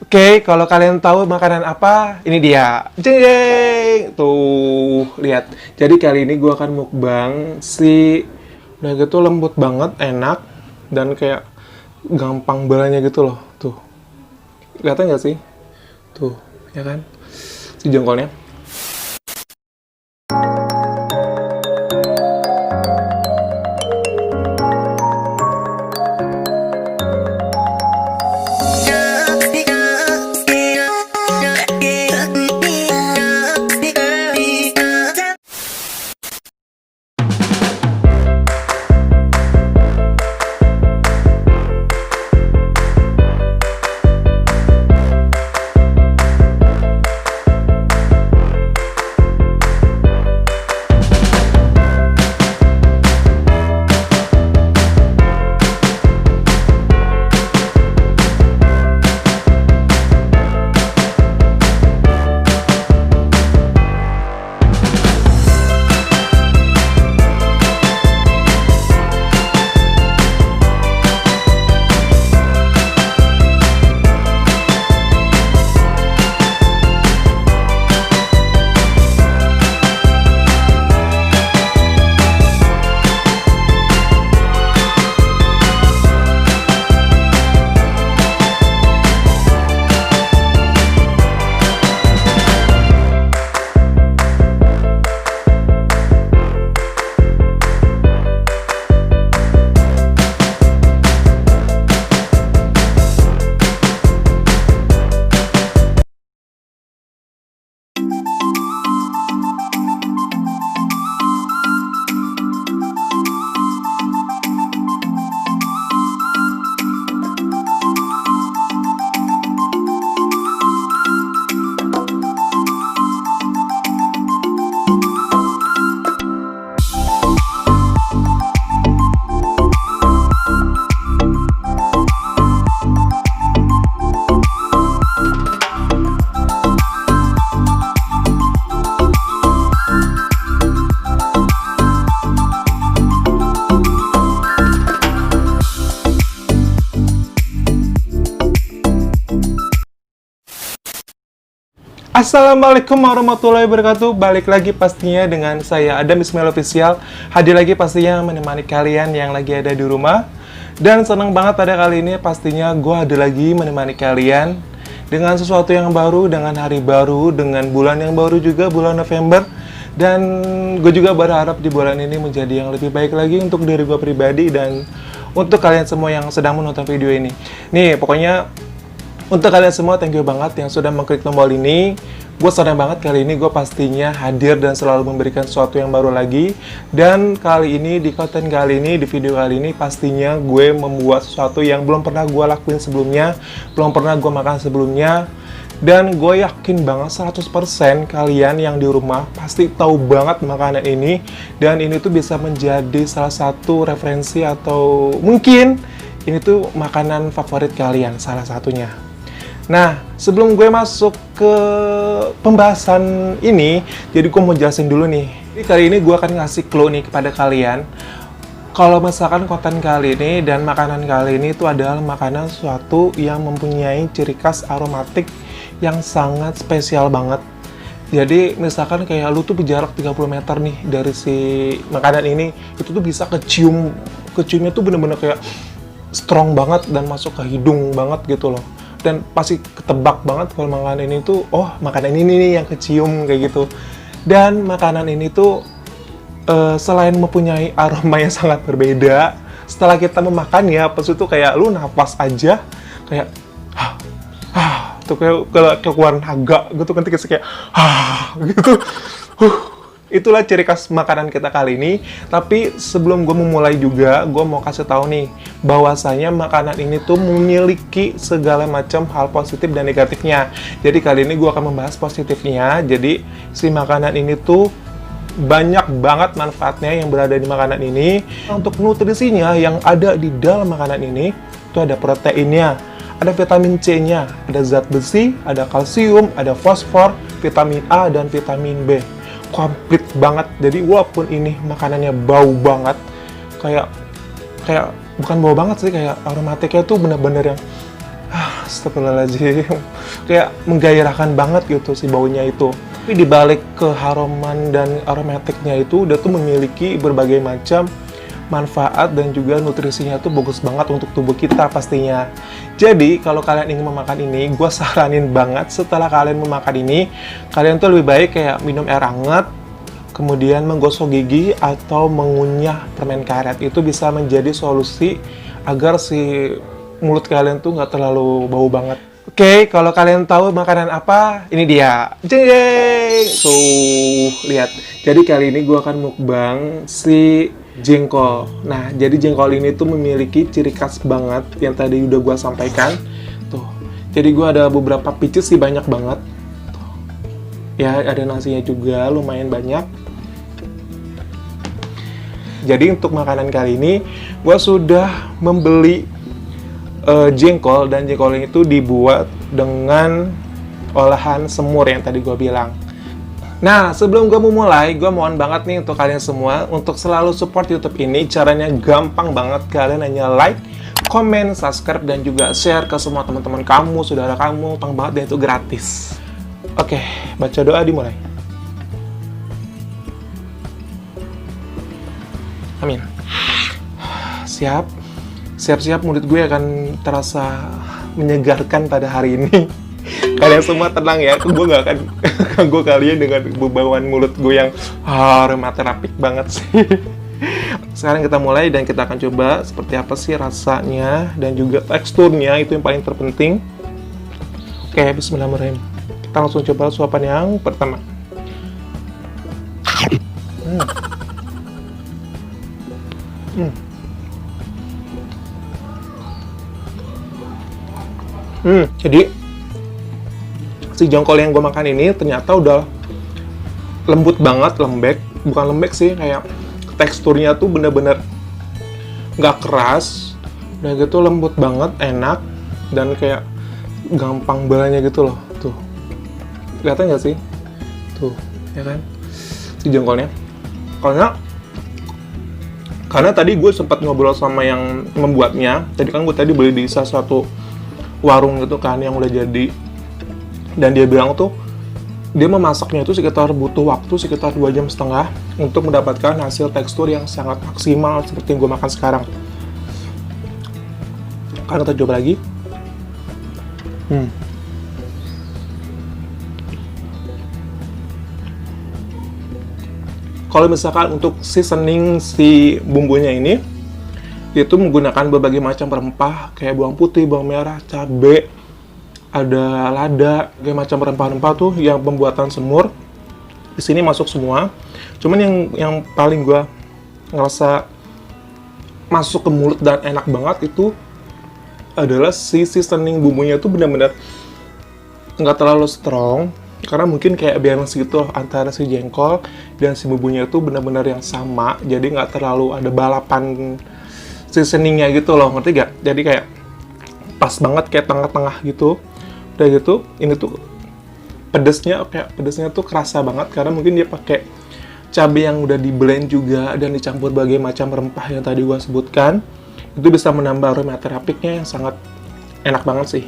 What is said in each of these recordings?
Oke, kalau kalian tahu makanan apa, ini dia. Jeng jeng. Tuh, lihat. Jadi kali ini gue akan mukbang si udah gitu lembut banget, enak dan kayak gampang belanya gitu loh. Tuh. Kelihatan nggak sih? Tuh, ya kan? Si jengkolnya. Assalamualaikum warahmatullahi wabarakatuh. Balik lagi pastinya dengan saya Adam Ismail Official. Hadir lagi pastinya menemani kalian yang lagi ada di rumah. Dan senang banget pada kali ini pastinya gue hadir lagi menemani kalian dengan sesuatu yang baru, dengan hari baru, dengan bulan yang baru juga, bulan November. Dan gue juga berharap di bulan ini menjadi yang lebih baik lagi untuk diri gue pribadi dan untuk kalian semua yang sedang menonton video ini. Nih, pokoknya untuk kalian semua, thank you banget yang sudah mengklik tombol ini. Gue senang banget kali ini gue pastinya hadir dan selalu memberikan sesuatu yang baru lagi. Dan kali ini, di konten kali ini, di video kali ini, pastinya gue membuat sesuatu yang belum pernah gue lakuin sebelumnya, belum pernah gue makan sebelumnya. Dan gue yakin banget 100% kalian yang di rumah pasti tahu banget makanan ini. Dan ini tuh bisa menjadi salah satu referensi atau mungkin ini tuh makanan favorit kalian, salah satunya. Nah, sebelum gue masuk ke pembahasan ini, jadi gue mau jelasin dulu nih. Jadi kali ini gue akan ngasih clue nih kepada kalian. Kalau misalkan konten kali ini dan makanan kali ini itu adalah makanan suatu yang mempunyai ciri khas aromatik yang sangat spesial banget. Jadi misalkan kayak lu tuh berjarak 30 meter nih dari si makanan ini, itu tuh bisa keciumnya tuh bener-bener kayak strong banget dan masuk ke hidung banget gitu loh. Dan pasti ketebak banget kalau makanan ini tuh, oh makanan ini nih yang kecium kayak gitu. Dan makanan ini tuh selain mempunyai aroma yang sangat berbeda, setelah kita memakannya, pas itu kayak lu nafas aja kayak tuh kayak keluaran naga gitu, kan kayak gitu. Itulah ciri khas makanan kita kali ini. Tapi sebelum gue memulai juga, gue mau kasih tahu nih bahwasanya makanan ini tuh memiliki segala macam hal positif dan negatifnya. Jadi kali ini gue akan membahas positifnya. Jadi si makanan ini tuh banyak banget manfaatnya yang berada di makanan ini. Untuk nutrisinya yang ada di dalam makanan ini itu ada proteinnya, ada vitamin C-nya, ada zat besi, ada kalsium, ada fosfor, vitamin A dan vitamin B. Komplit banget. Jadi walaupun ini makanannya bau banget, kayak bukan bau banget sih, kayak aromatiknya tuh bener-bener yang Astagfirullahaladzim. Kayak menggairahkan banget gitu si baunya itu. Tapi dibalik keharuman dan aromatiknya itu udah tuh memiliki berbagai macam manfaat dan juga nutrisinya tuh bagus banget untuk tubuh kita pastinya. Jadi kalau kalian ingin memakan ini, gue saranin banget setelah kalian memakan ini, kalian tuh lebih baik kayak minum air hangat, kemudian menggosok gigi atau mengunyah permen karet. Itu bisa menjadi solusi agar si mulut kalian tuh nggak terlalu bau banget. Oke, kalau kalian tahu makanan apa, ini dia. Jeng jeng. Tuh, lihat. Jadi kali ini gue akan mukbang si jengkol. Nah, jadi jengkol ini tuh memiliki ciri khas banget yang tadi udah gue sampaikan. Tuh. Jadi gue ada beberapa pieces sih, banyak banget. Tuh. Ya, ada nasinya juga, lumayan banyak. Jadi untuk makanan kali ini, gue sudah membeli jengkol, dan jengkol ini tuh dibuat dengan olahan semur yang tadi gue bilang. Nah, sebelum gue memulai, gue mohon banget nih untuk kalian semua untuk selalu support YouTube ini. Caranya gampang banget, kalian hanya like, comment, subscribe, dan juga share ke semua teman-teman kamu, saudara kamu, gampang banget dan itu gratis. Oke, baca doa dimulai. Amin. Siap. Siap-siap mulut gue akan terasa menyegarkan pada hari ini. Kalian semua tenang ya, gue gak akan ganggu kalian dengan bebauan mulut gue yang aromaterapik banget sih. Sekarang kita mulai dan kita akan coba seperti apa sih rasanya dan juga teksturnya, itu yang paling terpenting. Oke, bismillahirrahmanirrahim. Kita langsung coba suapan yang pertama. Jadi si jengkol yang gue makan ini ternyata udah lembut banget, lembek. Bukan lembek sih, kayak teksturnya tuh bener-bener nggak keras, dan gitu lembut banget, enak, dan kayak gampang belanya gitu loh. Tuh, kelihatan nggak sih? Tuh, ya kan? Si jengkolnya. Karena tadi gue sempat ngobrol sama yang membuatnya. Tadi kan gue tadi beli di salah satu warung gitu kan yang udah jadi, dan dia bilang tuh dia memasaknya itu sekitar butuh waktu sekitar 2,5 jam untuk mendapatkan hasil tekstur yang sangat maksimal seperti yang gue makan sekarang. Karena kita coba lagi. Kalau misalkan untuk seasoning si bumbunya ini, itu menggunakan berbagai macam rempah kayak bawang putih, bawang merah, cabai, ada lada, kayak macam rempah-rempah tuh yang pembuatan semur. Di sini masuk semua. Cuman yang paling gue ngerasa masuk ke mulut dan enak banget itu adalah si seasoning bumbunya tuh benar-benar nggak terlalu strong, karena mungkin kayak balance gitu antara si jengkol dan si bumbunya tuh benar-benar yang sama, jadi nggak terlalu ada balapan seasoningnya gitu loh, ngerti gak? Jadi kayak pas banget, kayak tengah-tengah gitu. Udah gitu, ini tuh pedesnya tuh kerasa banget karena mungkin dia pakai cabai yang udah di blend juga dan dicampur berbagai macam rempah yang tadi gua sebutkan. Itu bisa menambah aromaterapiknya yang sangat enak banget sih.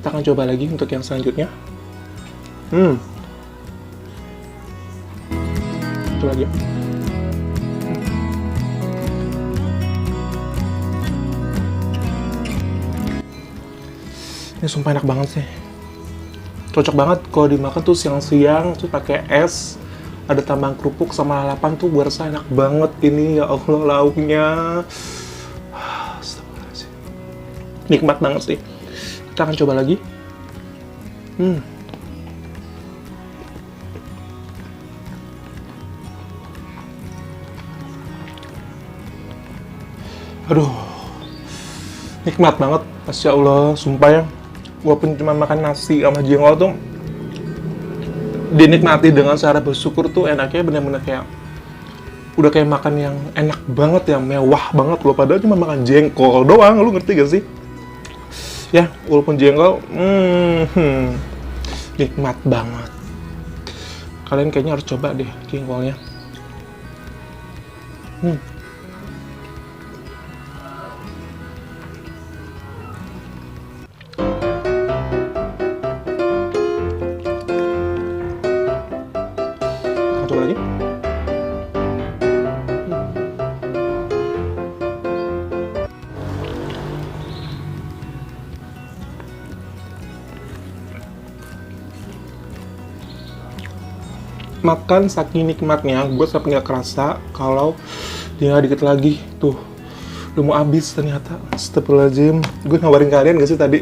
Kita akan coba lagi untuk yang selanjutnya. Coba lagi. Ini sumpah enak banget sih. Cocok banget kalau dimakan tuh siang-siang, tuh pakai es, ada tambahan kerupuk sama lalapan tuh gue rasa enak banget ini, ya Allah, lauknya. Nikmat banget sih. Kita akan coba lagi. Aduh, nikmat banget, Masya Allah, sumpah ya. Walaupun cuma makan nasi sama jengkol tuh dinikmati dengan cara bersyukur tuh enaknya bener-bener kayak udah kayak makan yang enak banget, yang mewah banget loh. Padahal cuma makan jengkol doang, lu ngerti gak sih? Ya, walaupun jengkol, nikmat banget. Kalian kayaknya harus coba deh jengkolnya. makan saking nikmatnya, gue sampai nggak kerasa kalau tinggal dikit lagi. Tuh, udah mau habis ternyata. Astagfirullahaladzim. Gue nawarin kalian gak sih tadi?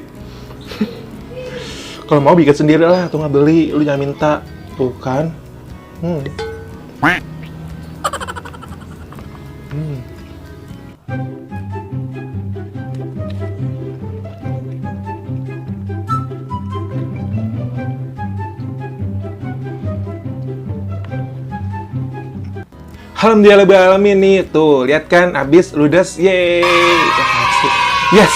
Kalau mau bikin sendiri lah, tuh nggak beli. Lu jangan minta. Tuh kan. Alhamdulillah nih, tuh lihat kan habis ludes, yeay, yes,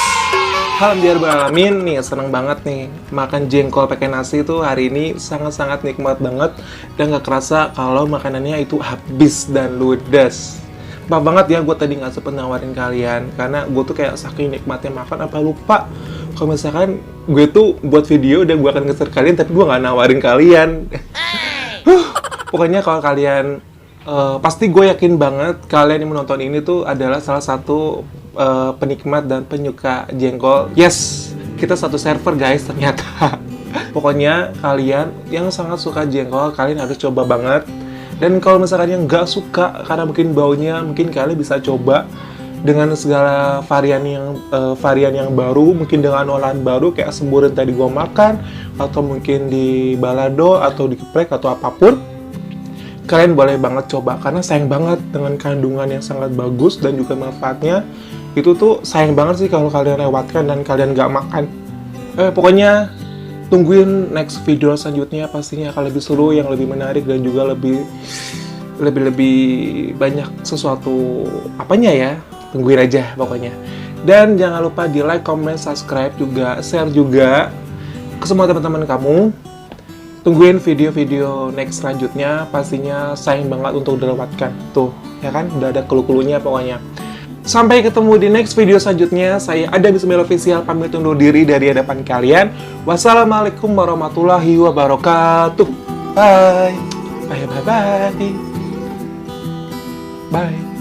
alhamdulillah nih, seneng banget nih makan jengkol pakai nasi itu hari ini sangat-sangat nikmat banget dan gak kerasa kalau makanannya itu habis dan ludes. Maaf banget ya, gue tadi nggak sempet nawarin kalian karena gue tuh kayak saking nikmatnya makan apa lupa kalau misalkan gue tuh buat video udah gue akan nge-share kalian tapi gue nggak nawarin kalian. Pokoknya kalau kalian pasti gue yakin banget kalian yang menonton ini tuh adalah salah satu penikmat dan penyuka jengkol. Yes, kita satu server guys ternyata. Pokoknya kalian yang sangat suka jengkol, kalian harus coba banget. Dan kalau misalkan yang nggak suka karena mungkin baunya, mungkin kalian bisa coba dengan segala varian yang baru, mungkin dengan olahan baru kayak semburan tadi gue makan, atau mungkin di balado atau di geprek atau apapun. Kalian boleh banget coba karena sayang banget dengan kandungan yang sangat bagus dan juga manfaatnya. Itu tuh sayang banget sih kalau kalian lewatkan dan kalian nggak makan. Pokoknya tungguin next video selanjutnya, pastinya akan lebih seru, yang lebih menarik dan juga lebih banyak sesuatu apanya ya. Tungguin aja pokoknya. Dan jangan lupa di like, comment, subscribe juga, share juga ke semua teman-teman kamu. Tungguin video-video next selanjutnya, pastinya sayang banget untuk dilewatkan. Tuh, ya kan? Udah ada clue-cluenya pokoknya. Sampai ketemu di next video selanjutnya. Saya Adam Ismail Official pamit undur diri dari hadapan kalian. Wassalamualaikum warahmatullahi wabarakatuh. Bye. Bye.